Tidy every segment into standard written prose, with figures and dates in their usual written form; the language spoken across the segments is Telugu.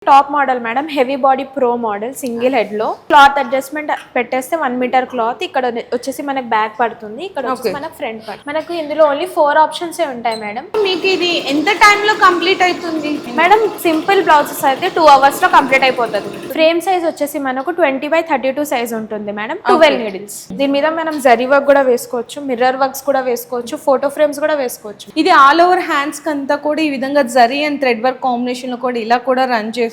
Top model madam, heavy body pro model, single head లో క్లాత్ అడ్జస్ట్మెంట్ పెట్టేస్తే 1 మీటర్ క్లాత్ ఇక్కడ వచ్చేసి మనకు బ్యాక్ పడుతుంది, ఇక్కడ వచ్చేసి మనకు ఫ్రంట్ పడుతుంది. మనకు ఇందులో ఓన్లీ 4 ఆప్షన్స్ ఉంటాయి మేడం. మీకు ఇది ఎంత టైం లో కంప్లీట్ అవుతుంది మేడం? సింపుల్ బ్లౌజెస్ అయితే 2 అవర్స్ లో కంప్లీట్ అయిపోతుంది. ఫ్రేమ్ సైజ్ వచ్చేసి మనకు 20x32 సైజ్ ఉంటుంది మేడం. 12 నీడిల్స్. దీని మీద మనం జరీ వర్క్ కూడా వేసుకోవచ్చు, మిర్రర్ వర్క్స్ కూడా వేసుకోవచ్చు, ఫోటో ఫ్రేమ్స్ కూడా వేసుకోవచ్చు. ఇది ఆల్ ఓవర్ హ్యాండ్స్ కంతా కూడా ఈ విధంగా zari and thread work combination లో కూడా ఇలా కూడా రన్ చేసుకోవచ్చు.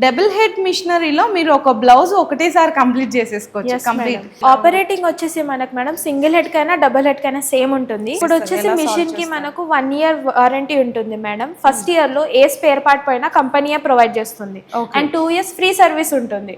డబుల్ హెడ్ మిషనరీలో మీరు ఒక బ్లౌజ్ ఒకటేసారి కంప్లీట్ చేసేసుకోవచ్చు. కంప్లీట్ ఆపరేటింగ్ వచ్చేసి మనకు మేడం సింగిల్ హెడ్ కైనా డబుల్ హెడ్ కైనా సేమ్ ఉంటుంది. ఇప్పుడు వచ్చేసి మిషన్ కి మనకు 1 ఇయర్ వారంటీ ఉంటుంది మేడం. ఫస్ట్ ఇయర్ లో ఏ స్పేర్ పార్ట్ పైన కంపెనీయే ప్రొవైడ్ చేస్తుంది అండ్ 2 ఇయర్స్ ఫ్రీ సర్వీస్ ఉంటుంది.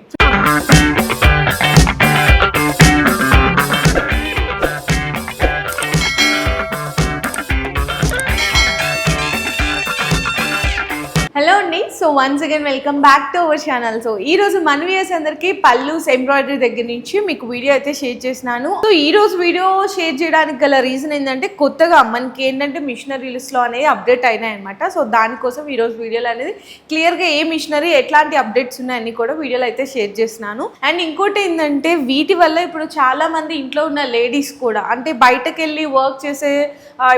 హలో అండి, so once again welcome back to our channel. So ఈ రోజు మన వ్యూయర్స్ అందరికి పల్లూస్ ఎంబ్రాయిడరీ దగ్గర నుంచి మీకు వీడియో అయితే షేర్ చేసినాను. సో ఈ రోజు వీడియో షేర్ చేయడానికి గల రీజన్ ఏంటంటే కొత్తగా మనకి ఏంటంటే మిషనరీస్ లో అనేది అప్డేట్ అయినాయి అనమాట. సో దానికోసం ఈ రోజు వీడియోలు అనేది క్లియర్ గా ఏ మిషనరీ ఎట్లాంటి అప్డేట్స్ ఉన్నాయని కూడా వీడియోలు అయితే షేర్ చేసినాను. అండ్ ఇంకోటి ఏంటంటే వీటి వల్ల ఇప్పుడు చాలా మంది ఇంట్లో ఉన్న లేడీస్ కూడా అంటే బయటకు వెళ్ళి వర్క్ చేసే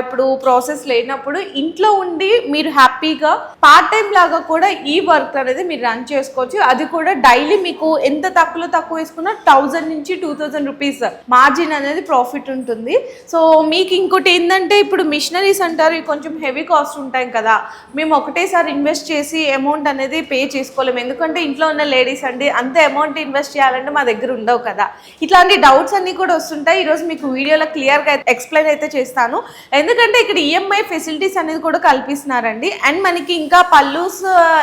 ఇప్పుడు ప్రాసెస్ లేనప్పుడు ఇంట్లో ఉండి మీరు హ్యాపీగా పార్ట్ టైం లాగా కూడా ఈ వర్క్ అనేది మీరు రన్ చేసుకోవచ్చు. అది కూడా డైలీ మీకు ఎంత తక్కువ వేసుకున్నా 1000 నుంచి 2000 రూపీస్ మార్జిన్ అనేది ప్రాఫిట్ ఉంటుంది. సో మీకు ఇంకోటి ఏంటంటే ఇప్పుడు మిషనరీస్ అంటారు కొంచెం హెవీ కాస్ట్ ఉంటాయి కదా, మేము ఒకటేసారి ఇన్వెస్ట్ చేసి అమౌంట్ అనేది పే చేసుకోలేము, ఎందుకంటే ఇంట్లో ఉన్న లేడీస్ అండి అంత అమౌంట్ ఇన్వెస్ట్ చేయాలంటే మా దగ్గర ఉండవు కదా. ఇట్లాంటి డౌట్స్ అన్ని కూడా వస్తుంటాయి. ఈరోజు మీకు వీడియోలో క్లియర్గా ఎక్స్ప్లెయిన్ అయితే చేస్తాను, ఎందుకంటే ఇక్కడ ఈఎంఐ ఫెసిలిటీస్ అనేది కూడా కల్పిస్తున్నారండి. అండ్ మనకి ఇంకా పల్లూస్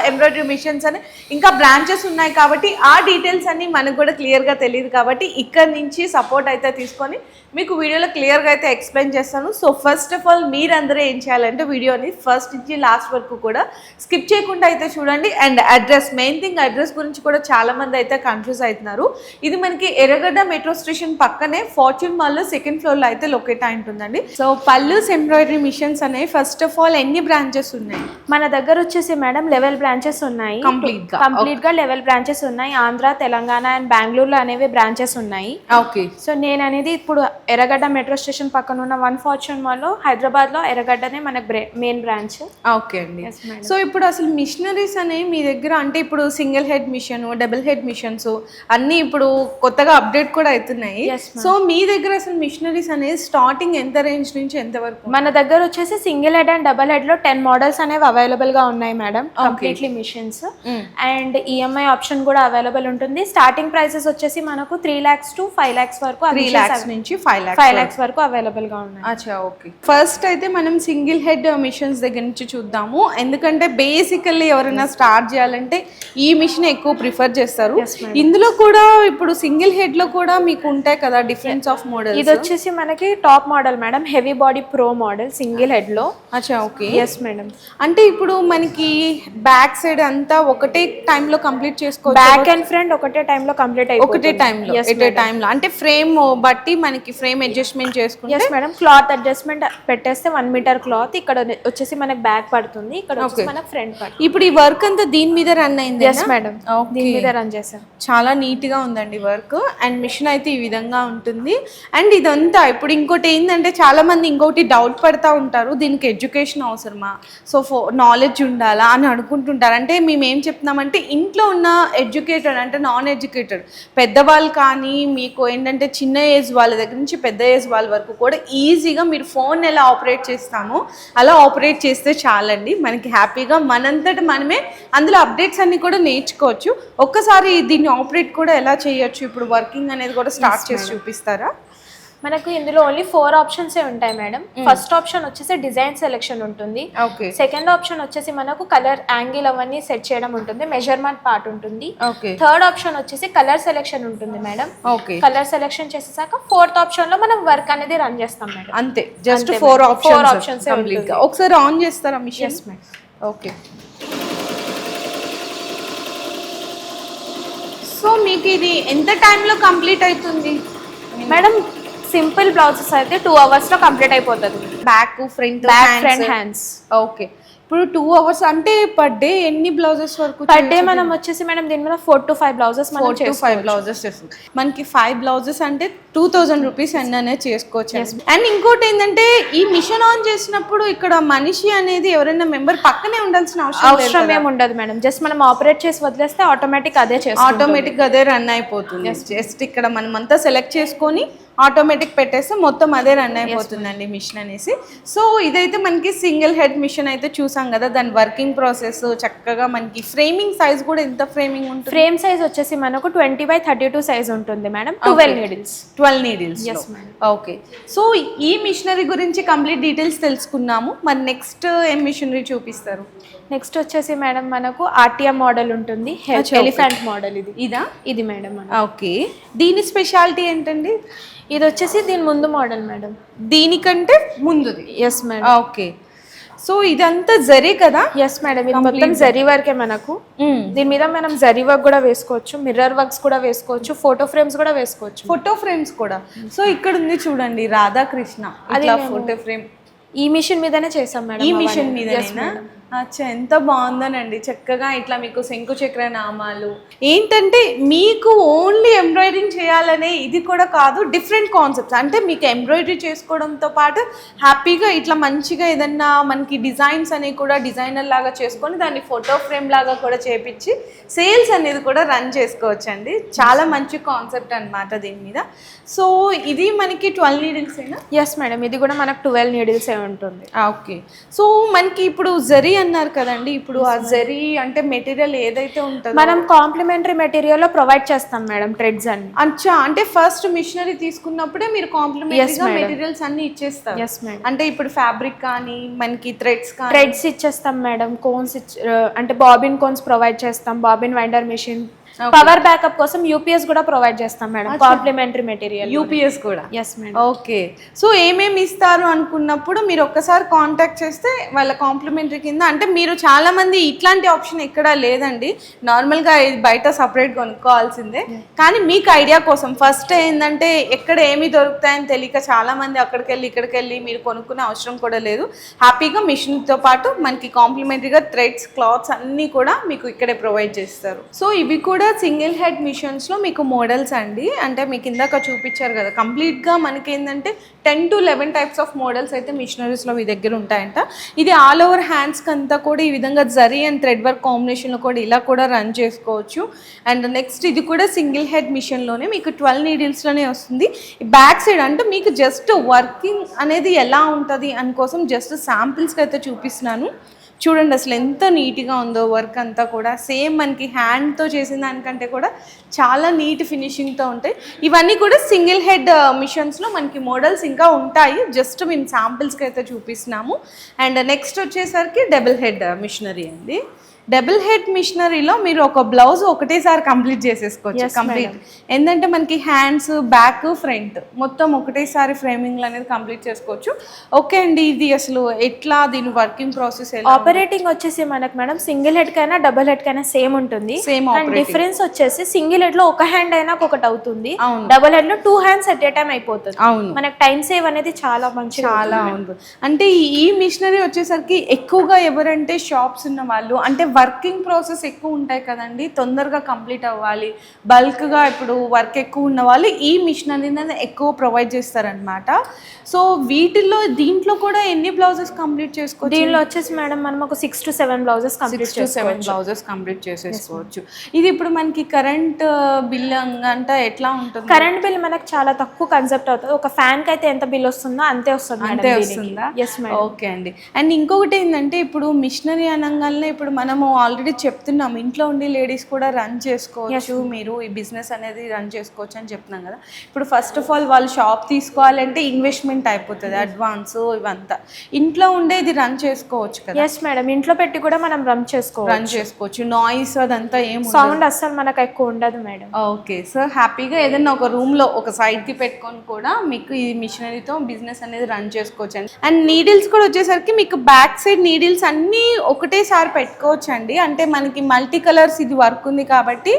ఎంబ్రాయిడరీ మిషన్స్ అని ఇంకా బ్రాంచెస్ ఉన్నాయి కాబట్టి ఆ డీటెయిల్స్ అన్ని మనకు కూడా క్లియర్గా తెలియదు కాబట్టి ఇక్కడ నుంచి సపోర్ట్ అయితే తీసుకొని మీకు వీడియోలో క్లియర్గా అయితే ఎక్స్ప్లెయిన్ చేస్తాను. సో ఫస్ట్ ఆఫ్ ఆల్ మీరందరూ ఏం చేయాలంటే వీడియోని ఫస్ట్ నుంచి లాస్ట్ వరకు కూడా స్కిప్ చేయకుండా అయితే చూడండి. And address, main thing address గురించి కూడా చాలా మంది అయితే కన్ఫ్యూజ్ అవుతున్నారు. ఇది మనకి ఎర్రగడ్డ మెట్రో స్టేషన్ పక్కనే ఫార్చ్యూన్ మాల్లో 2nd ఫ్లోర్లో అయితే లొకేట్ అయి ఉంటుందండి. సో పల్లూస్ ఎంబ్రాయిడరీ మిషన్స్ అనేవి ఫస్ట్ ఆఫ్ ఆల్ ఎన్ని బ్రాంచెస్ ఉన్నాయి మన దగ్గర వచ్చేసి మేడం 11 బ్రాంచెస్ ఉన్నాయి. కంప్లీట్ గా 11 బ్రాంచెస్ ఉన్నాయి. ఆంధ్ర, తెలంగాణ అండ్ బెంగళూరులో అనేవి బ్రాంచెస్ ఉన్నాయి. ఓకే. సో నేను అనేది ఇప్పుడు ఎర్రగడ్డ మెట్రో స్టేషన్ పక్కన ఉన్న 1 ఫార్చ్యూన్ మాల్ లో హైదరాబాద్ లో ఎర్రగడ్డనే మనకు మెయిన్ బ్రాంచ్. ఓకే అండి. సో ఇప్పుడు అసలు మిషనరీస్ అనేవి మీ దగ్గర అంటే ఇప్పుడు single head machine, double head machines అన్ని ఇప్పుడు కొత్తగా అప్డేట్ కూడా అవుతున్నాయి. సో మీ దగ్గర అసలు మిషనరీస్ అనేది స్టార్టింగ్ ఎంత రేంజ్ నుంచి ఎంత వరకు? మన దగ్గర వచ్చేసి single head and double head లో 10 మోడల్స్ అనేవి అవైలబుల్ గా ఉన్నాయి madam. Completely machines and EMI option కూడా అవైలబుల్ ఉంటుంది. స్టార్టింగ్ ప్రైసెస్ వచ్చేసి మనకు 3 lakhs to 5 lakhs వరకు, 3 lakhs నుంచి 5 lakhs వరకు అవైలబుల్ గా ఉన్నాయి. అచ్చా, ఓకే. ఫస్ట్ అయితే మనం సింగిల్ హెడ్ మిషన్స్ దగ్గర నుంచి చూద్దాము, ఎందుకంటే బేసికల్లీ ఎవరైనా స్టార్ట్ చేయాలంటే ఈ మిషన్ ఎక్కువ ప్రిఫర్ చేస్తారు. ఇందులో కూడా ఇప్పుడు సింగిల్ హెడ్ లో కూడా మీకు ఉంటాయి కదా డిఫరెన్స్ ఆఫ్ మోడల్. ఇది వచ్చేసి మనకి top model madam, heavy body pro model single head లో. అచ్చా, ఓకే. Yes madam. అంటే ఇప్పుడు మనకి బ్యాక్ సైడ్ అంతా ఒకటే టైం లో కంప్లీట్ చేసుకోవచ్చు. బ్యాక్ అండ్ ఫ్రంట్ ఒకటే టైం లో కంప్లీట్ అయిపోతుంది. ఒకటే టైంలో ఎట్ ఏ టైంలో అంటే ఫ్రేమ్ బట్టి మనకి ఫ్రేమ్ అడ్జస్ట్మెంట్ చేసుకుంటే. Yes madam. క్లాత్ అడ్జస్ట్మెంట్ పెట్టేస్తే 1 మీటర్ క్లాత్ ఇక్కడ వచ్చేసి మనకు బ్యాక్ పడుతుంది, ఇక్కడ వచ్చేసి మనకు ఫ్రంట్ పడుతుంది. ఇప్పుడు ఈ వర్క్ అంతా దీని మీద రన్ అయింది. ఎస్ మేడం, దీని మీద రన్ చేసాం. చాలా నీట్ గా ఉందండి వర్క్. అండ్ మిషన్ అయితే ఈ విధంగా ఉంటుంది. అండ్ ఇదంతా ఇప్పుడు ఇంకోటి ఏంటంటే చాలా మంది ఇంకోటి డౌట్ పడతా ఉంటారు, దీనికి ఎడ్యుకేషన్ అవసరమా, సో నాలెడ్జ్ ఉండాలా అని అనుకుంటుంటారు. అంటే మేము ఏం చెప్తున్నామంటే ఇంట్లో ఉన్న ఎడ్యుకేటెడ్ అంటే నాన్ ఎడ్యుకేటెడ్ పెద్దవాళ్ళు కానీ మీకు ఏంటంటే చిన్న ఏజ్ వాళ్ళ దగ్గర నుంచి పెద్ద ఏజ్ వాళ్ళ వరకు కూడా ఈజీగా మీరు ఫోన్ ఎలా ఆపరేట్ చేస్తామో అలా ఆపరేట్ చేస్తే చాలండి. మనకి హ్యాపీగా మనంతటి మనమే అందులో అప్డేట్స్ అన్ని కూడా నేర్చుకోవచ్చు. ఒక్కసారి దీన్ని ఆపరేట్ కూడా ఎలా చేయొచ్చు, ఇప్పుడు వర్కింగ్ అనేది కూడా స్టార్ట్ చేసి చూపిస్తారా? మనకు ఇందులో ఓన్లీ 4 ఆప్షన్స్ ఉంటాయి మేడం. ఫస్ట్ ఆప్షన్ వచ్చేసి డిజైన్ సెలెక్షన్ ఉంటుంది. సెకండ్ ఆప్షన్ వచ్చేసి మనకు కలర్ యాంగిల్ అవన్నీ సెట్ చేయడం ఉంటుంది, మెజర్మెంట్ పార్ట్ ఉంటుంది. థర్డ్ ఆప్షన్ వచ్చేసి కలర్ సెలెక్షన్ ఉంటుంది మేడం. కలర్ సెలెక్షన్ చేసేసాక 4th ఆప్షన్ లో మనం వర్క్ అనేది రన్ చేస్తాం మేడం. అంతే, జస్ట్ 4 ఆప్షన్స్. ఒకసారి ఆన్ చేస్తారా మిషన్? ఓకే. సో మీకు ఇది ఎంత టైంలో కంప్లీట్ అవుతుంది మేడం? సింపుల్ బ్లౌజెస్ అయితే 2 అవర్స్ లో కంప్లీట్ అయిపోతుంది. Back, front, front hands. Okay. ఇప్పుడు 2 hours అంటే పర్ డే ఎన్ని బ్లౌజెస్ వరకు? పర్ డే మనం వచ్చేసి మేడం దీని మీద 4 to 5 బ్లౌజెస్ మనం 4 to 5 బ్లౌజెస్ చేస్తాం. మనకి 5 బ్లౌజెస్ అంటే 2000 రూపీస్ అనేది చేసుకోవచ్చు. అండ్ ఇంకోటి ఏంటంటే ఈ మిషన్ ఆన్ చేసినప్పుడు ఇక్కడ మనిషి అనేది ఎవరైనా మెంబర్ పక్కనే ఉండాల్సిన అవసరం ఏమి ఉండదు మేడం. జస్ట్ మనం ఆపరేట్ చేసి వదిలేస్తే ఆటోమేటిక్ అదే ఆటోమేటిక్ అదే రన్ అయిపోతుంది. జస్ట్ ఇక్కడ మనం అంతా సెలెక్ట్ చేసుకొని ఆటోమేటిక్ పెట్టేస్తే మొత్తం అదే రన్ అయిపోతుందండి మిషన్ అనేసి. సో ఇదైతే మనకి సింగిల్ హెడ్ మిషన్ అయితే చూసాం కదా, దాని వర్కింగ్ ప్రాసెస్ చక్కగా మనకి ఫ్రేమింగ్ సైజ్ కూడా ఎంత ఫ్రేమింగ్ ఉంటుంది? ఫ్రేమ్ సైజ్ వచ్చేసి మనకు 20x32 సైజ్ ఉంటుంది madam. 12 needles. Yes, okay. So ఈ మిషనరీ గురించి కంప్లీట్ డీటెయిల్స్ తెలుసుకున్నాము. మరి నెక్స్ట్ ఏం మిషనరీ చూపిస్తారు? నెక్స్ట్ వచ్చేసి మేడం మనకు ఆర్టిఎం మోడల్ ఉంటుంది, ఎలిఫెంట్ మోడల్. ఇది మేడం. ఓకే, దీని స్పెషాలిటీ ఏంటండి? ఇది వచ్చేసి దీని ముందు మోడల్ మేడం, దీనికంటే ముందుది. Yes madam. ఓకే, సో ఇదంతా జరీ కదా? ఎస్ మేడం, ఇది మొత్తం జరీ వర్కే మనకు. దీని మీద మనం జరీ వర్క్ కూడా వేసుకోవచ్చు, మిర్రర్ వర్క్స్ కూడా వేసుకోవచ్చు, ఫోటో ఫ్రేమ్స్ కూడా వేసుకోవచ్చు. ఫోటో ఫ్రేమ్స్ కూడా. సో ఇక్కడ ఉంది చూడండి రాధాకృష్ణ, అది ఫోటో ఫ్రేమ్ ఈ మిషన్ మీదనే చేసాం మేడం. ఈ మిషన్ మీదనేనా? అచ్చా, ఎంత బాగుందనండి. చక్కగా ఇట్లా మీకు శంకు చక్ర నామాలు ఏంటంటే మీకు ఓన్లీ ఎంబ్రాయిడరింగ్ చేయాలనే ఇది కూడా కాదు, డిఫరెంట్ కాన్సెప్ట్స్. అంటే మీకు ఎంబ్రాయిడరీ చేసుకోవడంతో పాటు హ్యాపీగా ఇట్లా మంచిగా ఏదన్నా మనకి డిజైన్స్ అనేవి కూడా డిజైనర్ లాగా చేసుకొని దాన్ని ఫోటో ఫ్రేమ్ లాగా కూడా చేపించి సేల్స్ అనేది కూడా రన్ చేసుకోవచ్చు అండి. చాలా మంచి కాన్సెప్ట్ అనమాట దీని మీద. సో ఇది మనకి 12 నీడిల్స్ ఏనా? ఎస్ మేడం, ఇది కూడా మనకు 12 నీడిల్స్ ఉంటుంది. ఓకే, సో మనకి ఇప్పుడు జరీ అన్నారు కదండి, ఇప్పుడు ఆ జరీ అంటే మెటీరియల్ ఏదైతే ఉంటుందో మనం కాంప్లిమెంటరీ మెటీరియల్ లో ప్రొవైడ్ చేస్తాం మేడం, థ్రెడ్స్ అన్ని. అచ్చా, అంటే ఫస్ట్ మిషనరీ తీసుకున్నప్పుడే మీరు కాంప్లిమెంటరీగా మెటీరియల్స్ అన్ని ఇచ్చేస్తారు? Yes madam. అంటే ఇప్పుడు ఫ్యాబ్రిక్ కానీ మనకి థ్రెడ్స్ ఇచ్చేస్తాం మేడం, కోన్స్ అంటే బాబిన్ కోన్స్ ప్రొవైడ్ చేస్తాం, bobbin winder machine, power backup కోసం యూపీఎస్ కూడా ప్రొవైడ్ చేస్తాం మేడం, కాంప్లిమెంటరీ మెటీరియల్ యూపీఎస్ కూడా. Yes madam. ఓకే, సో ఏమేమి ఇస్తారు అనుకున్నప్పుడు మీరు ఒక్కసారి కాంటాక్ట్ చేస్తే వాళ్ళ కాంప్లిమెంటరీ కింద, అంటే మీరు చాలా మంది ఇట్లాంటి ఆప్షన్ ఎక్కడా లేదండి, నార్మల్గా బయట సపరేట్ కొనుక్కోవాల్సిందే. కానీ మీకు ఐడియా కోసం ఫస్ట్ ఏంటంటే ఎక్కడ ఏమి దొరుకుతాయని తెలియక చాలా మంది అక్కడికి వెళ్ళి ఇక్కడికి వెళ్ళి మీరు కొనుక్కునే అవసరం కూడా లేదు. హ్యాపీగా మిషన్తో పాటు మనకి కాంప్లిమెంటరీగా థ్రెడ్స్, క్లాత్స్ అన్నీ కూడా మీకు ఇక్కడే ప్రొవైడ్ చేస్తారు. సో ఇవి కూడా సింగిల్ హెడ్ మిషన్స్ లో మీకు మోడల్స్ అండి. అంటే మీకు ఇందాక చూపించారు కదా, కంప్లీట్ గా మనకి ఏంటంటే 10 to 11 టైప్స్ ఆఫ్ మోడల్స్ అయితే మిషనరీస్ లో మీ దగ్గర ఉంటాయంట. ఇది ఆల్ ఓవర్ హ్యాండ్స్ కంతా కూడా ఈ విధంగా zari and thread work combination లో కూడా ఇలా కూడా రన్ చేసుకోవచ్చు. అండ్ నెక్స్ట్ ఇది కూడా సింగిల్ హెడ్ మిషన్ లోనే మీకు 12 నీడిల్స్ లోనే వస్తుంది. బ్యాక్ సైడ్ అంటే మీకు జస్ట్ వర్కింగ్ అనేది ఎలా ఉంటుంది అనుకోసం జస్ట్ శాంపిల్స్కి అయితే చూపిస్తున్నాను. చూడండి అసలు ఎంత నీట్గా ఉందో వర్క్ అంతా కూడా. సేమ్ మనకి హ్యాండ్తో చేసిన దానికంటే కూడా చాలా నీట్ ఫినిషింగ్తో ఉంటాయి. ఇవన్నీ కూడా సింగిల్ హెడ్ మిషన్స్లో మనకి మోడల్స్ ఇంకా ఉంటాయి, జస్ట్ మేము శాంపిల్స్కి అయితే చూపిస్తున్నాము. అండ్ నెక్స్ట్ వచ్చేసరికి డబుల్ హెడ్ మిషనరీ అండి. డబుల్ హెడ్ మిషనరీలో మీరు ఒక బ్లౌజ్ ఒకటేసారి కంప్లీట్ చేసేసుకోవచ్చు. కంప్లీట్ ఏంటంటే మనకి హ్యాండ్స్, బ్యాక్, ఫ్రంట్ మొత్తం ఒకటేసారి ఫ్రేమింగ్ అనేది కంప్లీట్ చేసుకోవచ్చు. ఓకే అండి, ఇది అసలు ఎట్లా దీని వర్కింగ్ ప్రాసెస్? ఆపరేటింగ్ వచ్చేసి మనకు మేడం సింగిల్ హెడ్ కైనా డబుల్ హెడ్ కైనా సేమ్ ఉంటుంది. సేమ్ డిఫరెన్స్ వచ్చేసి సింగిల్ హెడ్ లో ఒక హ్యాండ్ అయినా ఒకటి అవుతుంది, డబుల్ హెడ్ లో 2 హ్యాండ్స్ ఎట్ ఏ టైం అయిపోతుంది. అవును, మనకు టైం సేవ్ అనేది చాలా మంచి, చాలా ఉంది. అంటే ఈ మిషనరీ వచ్చేసరికి ఎక్కువగా ఎవరంటే షాప్స్ ఉన్న వాళ్ళు, అంటే వర్కింగ్ ప్రాసెస్ ఎక్కువ ఉంటాయి కదండి, తొందరగా కంప్లీట్ అవ్వాలి, బల్క్గా ఇప్పుడు వర్క్ ఎక్కువ ఉన్న వాళ్ళు ఈ మిషనరీని ఎక్కువ ప్రొవైడ్ చేస్తారనమాట. సో వీటిల్లో దీంట్లో కూడా ఎన్ని బ్లౌజెస్ కంప్లీట్ చేసుకోవచ్చు? దీనిలో వచ్చేసి మేడం మనం ఒక 6 to 7 బ్లౌజెస్ కంప్లీట్ చేసేసుకోవచ్చు. ఇది ఇప్పుడు మనకి కరెంట్ బిల్ అంటే ఎట్లా ఉంటుంది? కరెంట్ బిల్ మనకు చాలా తక్కువ కన్సెప్ట్ అవుతుంది. ఒక ఫ్యాన్ కి అయితే ఎంత బిల్ వస్తుందో అంతే వస్తుంది. అంతే వస్తుందా? ఓకే అండి. అండ్ ఇంకొకటి ఏంటంటే ఇప్పుడు మిషనరీ అనగానే ఇప్పుడు మనము ఆల్రెడీ చెప్తున్నాం ఇంట్లో ఉండి లేడీస్ కూడా రన్ చేసుకోవచ్చు, మీరు ఈ బిజినెస్ అనేది రన్ చేసుకోవచ్చు అని చెప్తున్నాం కదా. ఇప్పుడు ఫస్ట్ ఆఫ్ ఆల్ వాళ్ళు షాప్ తీసుకోవాలంటే ఇన్వెస్ట్మెంట్ అయిపోతుంది, అడ్వాన్స్ ఇవంతా. ఇంట్లో ఉండే ఇది రన్ చేసుకోవచ్చు కదా? ఎస్ మేడం, ఇంట్లో పెట్టి కూడా మనం రన్ చేసుకోవచ్చు. నాయిస్ అదంతా ఏం సౌండ్ అస్సలు మనకు ఎక్కువ ఉండదు మేడం. ఓకే, సో హ్యాపీగా ఏదైనా ఒక రూమ్ లో ఒక సైడ్ కి పెట్టుకొని కూడా మీకు ఈ మిషనరీతో బిజినెస్ అనేది రన్ చేసుకోవచ్చు అండి. అండ్ నీడిల్స్ కూడా వచ్చేసరికి మీకు బ్యాక్ సైడ్ నీడిల్స్ అన్ని ఒకటేసారి పెట్టుకోవచ్చు అండి. అంటే మనకి మల్టీ కలర్స్ ఇది వర్క్ ఉంది కాబట్టి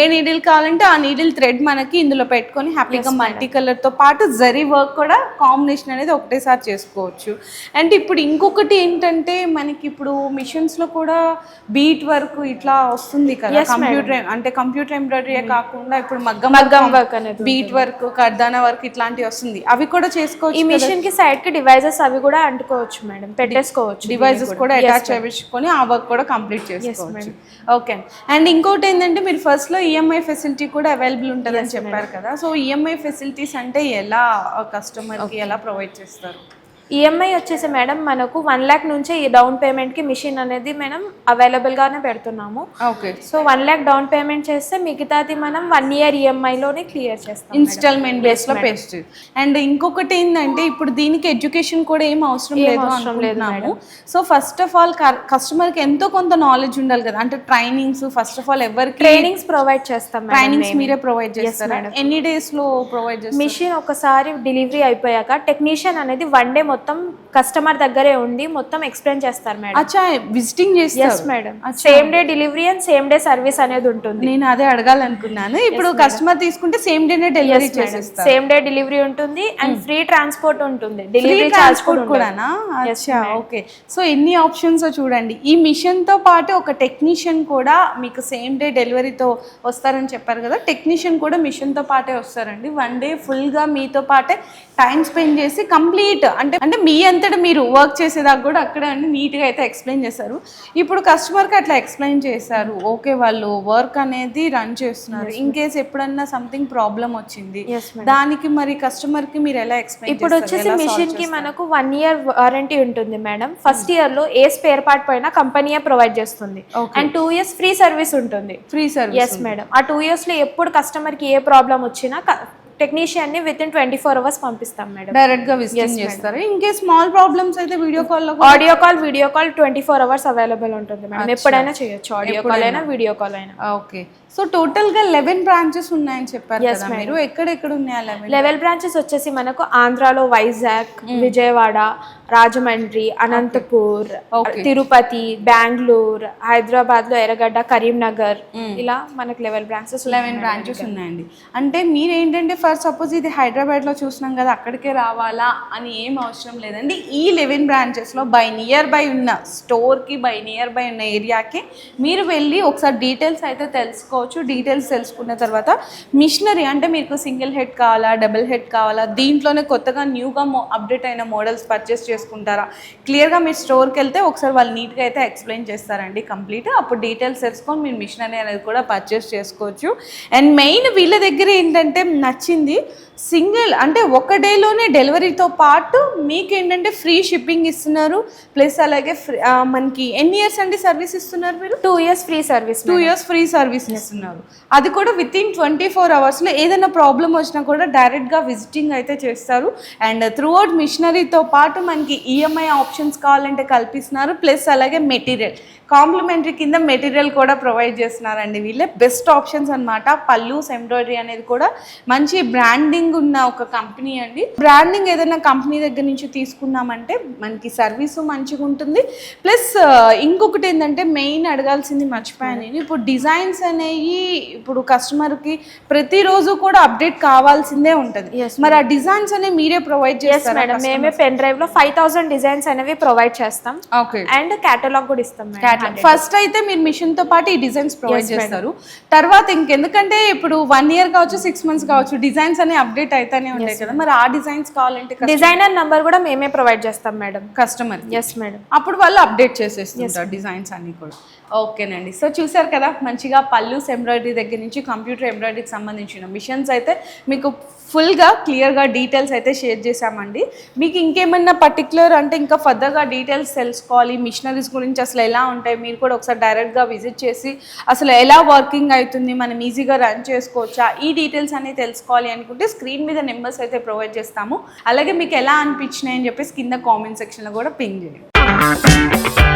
ఏ నీడిల్ కావాలంటే ఆ నీడిల్ థ్రెడ్ మనకి ఇందులో పెట్టుకొని హ్యాపీగా మల్టీ కలర్తో పాటు జరీ వర్క్ కూడా కాంబినేషన్ అనేది ఒకటేసారి చేసుకోవచ్చు. అండ్ ఇప్పుడు ఇంకొకటి ఏంటంటే మనకి ఇప్పుడు మిషన్స్లో కూడా బీట్ వర్క్ ఇట్లా వస్తుంది కదా, కంప్యూటర్ ఎంబ్రాయిడరీ కాకుండా ఇప్పుడు మగ్గం వర్క్ అనేది బీట్ వర్క్, కర్దానా వర్క్ ఇట్లాంటివి వస్తుంది, అవి కూడా చేసుకోవచ్చు. ఈ మిషన్ కి సైడ్ కి డివైజెస్ అవి కూడా అంటుకోవచ్చు మేడం, పెట్టేసుకోవచ్చు. డివైజెస్ కూడా అటాచ్ చేయించుకొని ఆ వర్క్ కూడా కంప్లీట్ చేసుకోవచ్చు. ఓకే. అండ్ ఇంకోటి ఏంటంటే మీరు ఫస్ట్ లో ఈఎంఐ ఫెసిలిటీ కూడా అవైలబుల్ ఉంటుందని చెప్పారు కదా, సో ఈఎంఐ ఫెసిలిటీస్ అంటే ఎలా కస్టమర్ కి ఎలా ప్రొవైడ్ చేస్తారు? ఈఎంఐ వచ్చేసి మేడం మనకు 1 lakh నుంచి ఈ డౌన్ పేమెంట్ కి మిషన్ అనేది మనం అవైలబుల్ గానే పెడుతున్నాము. Okay. So 1 lakh down payment చేస్తే మిగతాది మనం 1 year ఈఎంఐ లోనే క్లియర్ చేస్తాం, ఇన్స్టాల్మెంట్ బేస్ లో పేస్ట్. అండ్ ఇంకొకటి ఏంటంటే ఇప్పుడు దీనికి ఎడ్యుకేషన్ కూడా ఏం అవసరం లేదు అనుకుంటున్నాము. So first of all customer కి ఎంతో కొంత నాలెడ్జ్ ఉండాలి కదా, అంటే ట్రైనింగ్స్ ఫస్ట్ ఆఫ్ ఆల్ ఎవరికి ట్రైనింగ్స్ ప్రొవైడ్ చేస్తాం. ట్రైనింగ్స్ మీరే ప్రొవైడ్ చేస్తారా? ఎన్ని డేస్ లో ప్రొవైడ్ చేస్తారు? మిషన్ ఒకసారి డెలివరీ అయిపోయాక టెక్నీషియన్ అనేది 1 day మొత్తం కస్టమర్ దగ్గరే ఉండి మొత్తం ఎక్స్ప్లెయిన్ చేస్తారు మేడం. అచ్చా, విజిటింగ్ చేస్తారు? yes madam, same day delivery and same day service అనేది ఉంటుంది. నేను అదే అడగాలనుకున్నాను. ఇప్పుడు కస్టమర్ తీసుకుంటే సేమ్ డేనే డెలివరీ చేసేస్తారు? సేమ్ డే డెలివరీ ఉంటుంది అండ్ ఫ్రీ ట్రాన్స్పోర్ట్ ఉంటుంది, డెలివరీ ట్రాన్స్పోర్ట్ కూడానా? అచ్చా, ఓకే. సో ఎన్ని ఆప్షన్స్ చూడండి. ఈ మిషన్ తో పాటు ఒక టెక్నీషియన్ కూడా మీకు సేమ్ డే డెలివరీతో వస్తారని చెప్పారు కదా, టెక్నీషియన్ కూడా మిషన్ తో పాటే వస్తారండి. 1 day ఫుల్ గా మీతో పాటే టైం స్పెండ్ చేసి కంప్లీట్ అంటే మీ అంతటా మీరు వర్క్ చేసేదాకా కూడా అక్కడ అన్ని నీట్గా అయితే ఎక్స్ప్లెయిన్ చేస్తారు. ఇప్పుడు కస్టమర్కి అట్లా ఎక్స్ప్లెయిన్ చేశారు, ఓకే, వాళ్ళు వర్క్ అనేది రన్ చేస్తున్నారు. ఇన్ కేస్ ఎప్పుడన్నా సంథింగ్ ప్రాబ్లం వచ్చింది దానికి మరి కస్టమర్కి మీరు ఎలా ఎక్స్ప్లెయిన్? ఇప్పుడు వచ్చేసి మిషన్ కి మనకు 1 year వారంటీ ఉంటుంది మేడం. ఫస్ట్ ఇయర్ లో ఏ స్పేర్ పార్ట్ పైన కంపెనీయే ప్రొవైడ్ చేస్తుంది అండ్ 2 years ఫ్రీ సర్వీస్ ఉంటుంది. Free service? Yes madam. ఆ 2 years లో ఎప్పుడు కస్టమర్ కి ఏ ప్రాబ్లం వచ్చినా టెక్నీషియన్ ని విత్ ఇన్ 24 hours పంపిస్తాం మేడం, డైరెక్ట్ గా విజిట్ చేస్తారు. ఇన్ కేస్ స్మాల్ ప్రాబ్లమ్స్ అయితే వీడియో కాల్ లో, audio call, video call 24 hours available ఉంటుంది మేడం. ఎప్పుడైనా చేయొచ్చు, ఆడియో కాల్ అయినా వీడియో కాల్ అయినా. ఓకే. సో టోటల్ గా 11 బ్రాంచెస్ ఉన్నాయని చెప్పారు కదా మీరు, ఎక్కడెక్కడ ఉన్నాయి? 11 బ్రాంచెస్ వచ్చేసి మనకు ఆంధ్రాలో వైజాగ్, విజయవాడ, రాజమండ్రి, అనంతపూర్, తిరుపతి, బెంగళూరు, హైదరాబాద్ లో ఎర్రగడ్డ, కరీంనగర్, ఇలా మనకు 11 బ్రాంచెస్ ఉన్నాయండి. అంటే మీరు ఏంటంటే ఫర్ సపోజ్ ఇది హైదరాబాద్ లో చూసినాం కదా, అక్కడికే రావాలా అని ఏం అవసరం లేదండి. ఈ 11 బ్రాంచెస్ లో బై నియర్ బై ఉన్న స్టోర్ కి, బై నియర్ బై ఉన్న ఏరియాకి మీరు వెళ్ళి ఒకసారి డీటెయిల్స్ అయితే తెలుసుకోవచ్చు. డీటెయిల్స్ తెలుసుకున్న తర్వాత మిషనరీ అంటే మీకు సింగిల్ హెడ్ కావాలా, డబుల్ హెడ్ కావాలా, దీంట్లోనే కొత్తగా న్యూగా అప్డేట్ అయిన మోడల్స్ పర్చేస్ చేసుకుంటారా, క్లియర్గా మీరు స్టోర్కి వెళ్తే ఒకసారి వాళ్ళు నీట్గా అయితే ఎక్స్ప్లెయిన్ చేస్తారండి కంప్లీట్. అప్పుడు డీటెయిల్స్ తెలుసుకొని మీరు మిషనరీ అనేది కూడా పర్చేస్ చేసుకోవచ్చు. అండ్ మెయిన్ వీళ్ళ దగ్గర ఏంటంటే నచ్చింది, సింగిల్ అంటే ఒక డేలోనే డెలివరీతో పాటు మీకు ఏంటంటే ఫ్రీ షిప్పింగ్ ఇస్తున్నారు. ప్లస్ అలాగే మనకి ఎన్ని ఇయర్స్ అండి సర్వీస్ ఇస్తున్నారు మీరు? 2 years free service. 2 years free service ఇస్తున్నారు. అది కూడా విత్ ఇన్ 24 hours లో ఏదైనా ప్రాబ్లం వచ్చినా కూడా డైరెక్ట్గా విజిటింగ్ అయితే చేస్తారు. అండ్ త్రూ అవుట్ మిషనరీతో పాటు మనకి ఈఎంఐ ఆప్షన్స్ కావాలంటే కల్పిస్తున్నారు. ప్లస్ అలాగే మెటీరియల్ కాంప్లిమెంటరీ కింద మెటీరియల్ కూడా ప్రొవైడ్ చేస్తున్నారండి. వీళ్ళే బెస్ట్ ఆప్షన్స్ అనమాట. పల్లూస్ ఎంబ్రాయిడరీ అనేది కూడా మంచి బ్రాండింగ్ ఉన్న ఒక కంపెనీ అండి. బ్రాండింగ్ ఏదైనా కంపెనీ దగ్గర నుంచి తీసుకున్నామంటే మనకి సర్వీసు మంచిగా ఉంటుంది. ప్లస్ ఇంకొకటి ఏంటంటే మెయిన్ అడగాల్సింది మర్చిపోయాను నేను, ఇప్పుడు డిజైన్స్ అనేవి ఇప్పుడు కస్టమర్కి ప్రతిరోజు కూడా అప్డేట్ కావాల్సిందే ఉంటుంది. మరి ఆ డిజైన్స్ అనేవి మీరే ప్రొవైడ్ చేస్తారు మేడం? మేమే పెన్ డ్రైవ్ లో 5000 డిజైన్స్ అనేవి ప్రొవైడ్ చేస్తాం. ఓకే. అండ్ కేటలాగ్ కూడా ఇస్తాం. ఫస్ట్ అయితే మీరు మిషన్ తో పాటు ఈ డిజైన్స్ ప్రొవైడ్ చేస్తారు. తర్వాత ఇంకెందుకంటే ఇప్పుడు 1 year కావచ్చు, 6 months కావచ్చు, డిజైన్స్ అనే అప్డేట్ అయితేనే ఉంటాయి కదా, మరి ఆ డిజైన్స్ కావాలంటే డిజైనర్ నంబర్ కూడా మేమే ప్రొవైడ్ చేస్తాం మేడం కస్టమర్. Yes madam. అప్పుడు వాళ్ళు అప్డేట్ చేసేస్తుంటారు డిజైన్స్ అన్ని కూడా. ఓకేనండి. సో చూసారు కదా, మంచిగా పల్లూస్ ఎంబ్రాయిడరీ దగ్గర నుంచి కంప్యూటర్ ఎంబ్రాయిడరీకి సంబంధించిన మిషన్స్ అయితే మీకు ఫుల్గా క్లియర్గా డీటెయిల్స్ అయితే షేర్ చేశామండి. మీకు ఇంకేమన్నా పర్టికులర్ అంటే ఇంకా ఫర్దర్గా డీటెయిల్స్ తెలుసుకోవాలి మిషనరీస్ గురించి, అసలు ఎలా ఉంటాయి, మీరు కూడా ఒకసారి డైరెక్ట్గా విజిట్ చేసి అసలు ఎలా వర్కింగ్ అవుతుంది, మనం ఈజీగా రన్ చేసుకోవచ్చా, ఈ డీటెయిల్స్ అన్ని తెలుసుకోవాలి అనుకుంటే స్క్రీన్ మీద నెంబర్స్ అయితే ప్రొవైడ్ చేస్తాము. అలాగే మీకు ఎలా అనిపించినాయి అని చెప్పేసి కింద కామెంట్ సెక్షన్లో కూడా పింగ్ చేయండి.